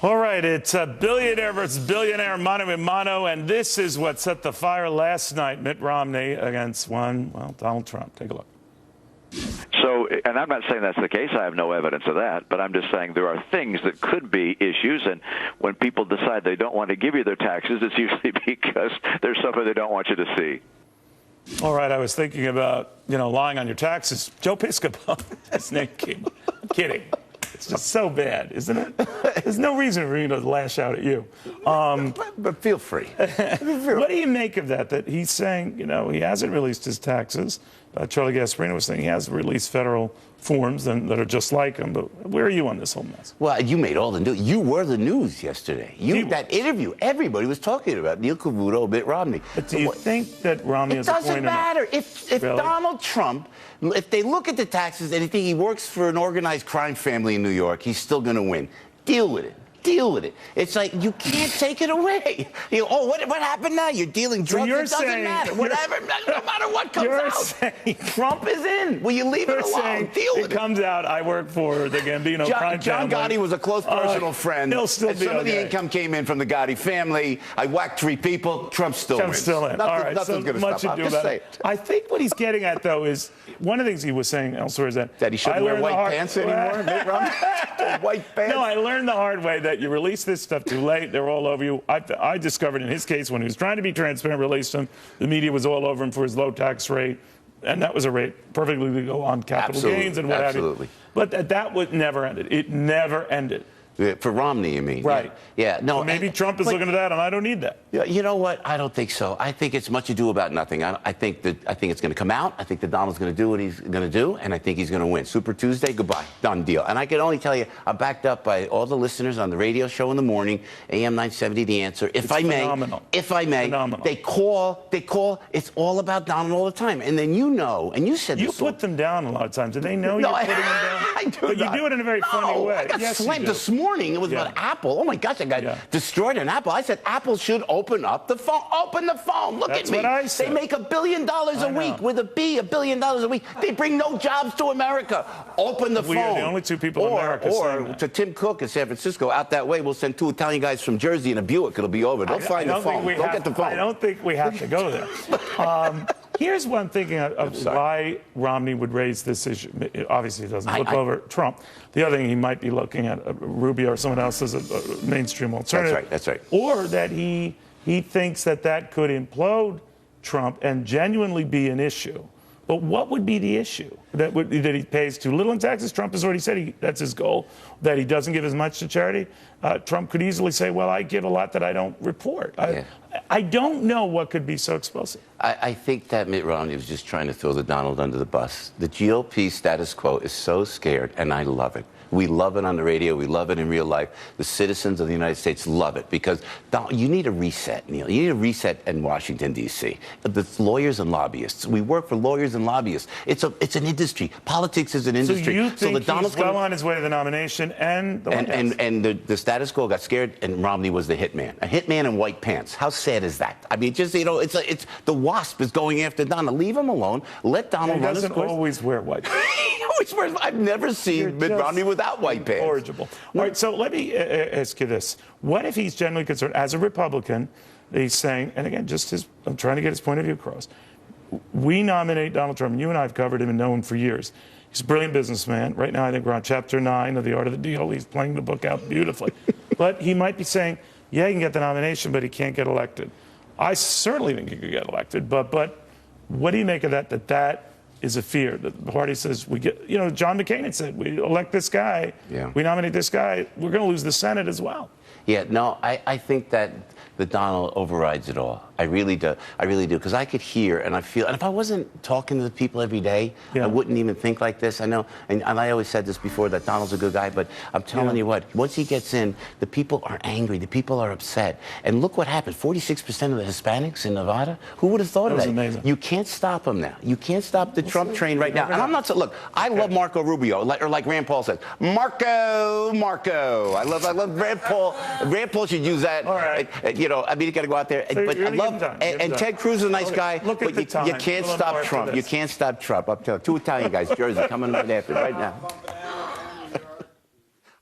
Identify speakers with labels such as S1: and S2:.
S1: All right, it's a billionaire versus billionaire, mano a mano, and this is what set the fire last night. Mitt Romney against Donald Trump. Take a look.
S2: So, and I'm not saying that's the case. I have no evidence of that, but I'm just saying there are things that could be issues, and when people decide they don't want to give you their taxes, it's usually because there's something they don't want you to see.
S1: All right, I was thinking about, lying on your taxes. Joe Piscopo, his name came up. I'm kidding. It's just so bad, isn't it? There's no reason for me to lash out at you.
S3: But feel free.
S1: What do you make of that? That he's saying, he hasn't released his taxes. Charlie Gasparino was saying he has released federal forms that are just like him. But where are you on this whole mess?
S3: Well, you made all the news. You were the news yesterday. That interview, everybody was talking about Neil Cavuto, Mitt Romney.
S1: But do you think that Romney has a point?
S3: It doesn't matter. If really? Donald Trump, if they look at the taxes and they think he works for an organized crime family in New York, he's still going to win. Deal with it. Deal with it. It's like you can't take it away. What happened now? You're dealing drugs.
S1: So
S3: it doesn't matter. Whatever, no matter what comes out. Trump is in. Will you leave it alone? Deal with it.
S1: It comes out. I work for the Gambino crime family.
S3: John Gotti was a close personal friend.
S1: He'll still be
S3: some of the income came in from the Gotti family. I whacked 3 people. Trump's still in.
S1: All right.
S3: Nothing's going to stop.
S1: Much ado about it. I think what he's getting at, though, is one of the things he was saying elsewhere is that
S3: he shouldn't wear white pants anymore. Mitt Romney? White pants.
S1: No, I learned the hard way that you release this stuff too late. They're all over you. I discovered in his case when he was trying to be transparent, released him. The media was all over him for his low tax rate, and that was a rate perfectly legal on capital gains and what have you. But that would never ended. It never ended.
S3: For Romney, you mean?
S1: Right.
S3: Yeah. No.
S1: So maybe Trump is looking at that, and I don't need that.
S3: You know what? I don't think so. I think it's much ado about nothing. I think it's going to come out. I think that Donald's going to do what he's going to do, and I think he's going to win. Super Tuesday, goodbye, done deal. And I can only tell you, I'm backed up by all the listeners on the radio show in the morning, AM 970, The Answer. If I may,
S1: phenomenal.
S3: They call. It's all about Donald all the time, and then and you said
S1: you put them down a lot of times. Do they know you're putting them down?
S3: I do.
S1: But you do it in a very funny way.
S3: I got slammed this morning. It was about Apple. Oh my gosh, I got destroyed on Apple. I said Apple should open up the phone. Open the phone. Look at me.
S1: What I said.
S3: They make $1 billion a week with a B. $1 billion a week. They bring no jobs to America. Open the phone.
S1: We are the only 2 people in America saying that.
S3: To Tim Cook in San Francisco, out that way, we'll send 2 Italian guys from Jersey in a Buick. It'll be over. They'll find the phone. They'll get the phone.
S1: I don't think we have to go there. Here's one thinking of why Romney would raise this issue. Obviously, he doesn't flip over Trump. The other thing he might be looking at Rubio or someone else as a mainstream alternative.
S3: That's right.
S1: Or that he thinks that could implode Trump and genuinely be an issue. But what would be the issue? That he pays too little in taxes? Trump has already said that's his goal, that he doesn't give as much to charity. Trump could easily say, well, I give a lot that I don't report. I don't know what could be so explosive.
S3: I think that Mitt Romney was just trying to throw the Donald under the bus. The GOP status quo is so scared, and I love it. We love it on the radio. We love it in real life. The citizens of the United States love it because you need a reset, Neil. You need a reset in Washington, D.C. The lawyers and lobbyists. We work for lawyers and lobbyists. It's an industry. Politics is an industry.
S1: So you think he's well on his way to the nomination and the White House?
S3: And the status quo got scared, and Romney was the hitman. A hitman in white pants. How sad is that? I mean, just, it's the wasp is going after Donald. Leave him alone. Let Donald run his course.
S1: He doesn't always wear white pants.
S3: I've never seen Mitt Romney without white pants.
S1: Incorrigible. All right, so let me ask you this. What if he's genuinely concerned, as a Republican, he's saying, and again, I'm trying to get his point of view across. We nominate Donald Trump, and you and I have covered him and known him for years. He's a brilliant businessman. Right now, I think we're on Chapter 9 of The Art of the Deal. He's playing the book out beautifully. But he might be saying, yeah, he can get the nomination, but he can't get elected. I certainly think he could get elected, but what do you make of that is a fear? The party says, John McCain had said, we elect this guy, we nominate this guy, we're going to lose the Senate as well.
S3: Yeah, no, I think that Donald overrides it all. I really do. Because I could hear and I feel, and if I wasn't talking to the people every day, I wouldn't even think like this. I know, and I always said this before, that Donald's a good guy, but I'm telling you what, once he gets in, the people are angry, the people are upset. And look what happened, 46% of the Hispanics in Nevada, who would have thought of that?
S1: Amazing.
S3: You can't stop him now. You can't stop the Trump train right now. And I'm not, look, I love Marco Rubio, or like Rand Paul says, Marco. I love Rand Paul. Rand Paul should use that.
S1: All right.
S3: I mean, you got to go out there.
S1: So
S3: but I love, and Ted Cruz is a nice guy.
S1: Look at
S3: but you can't stop Trump. You can't stop Trump. I'm telling you, 2 Italian guys, Jersey, coming right after, right now.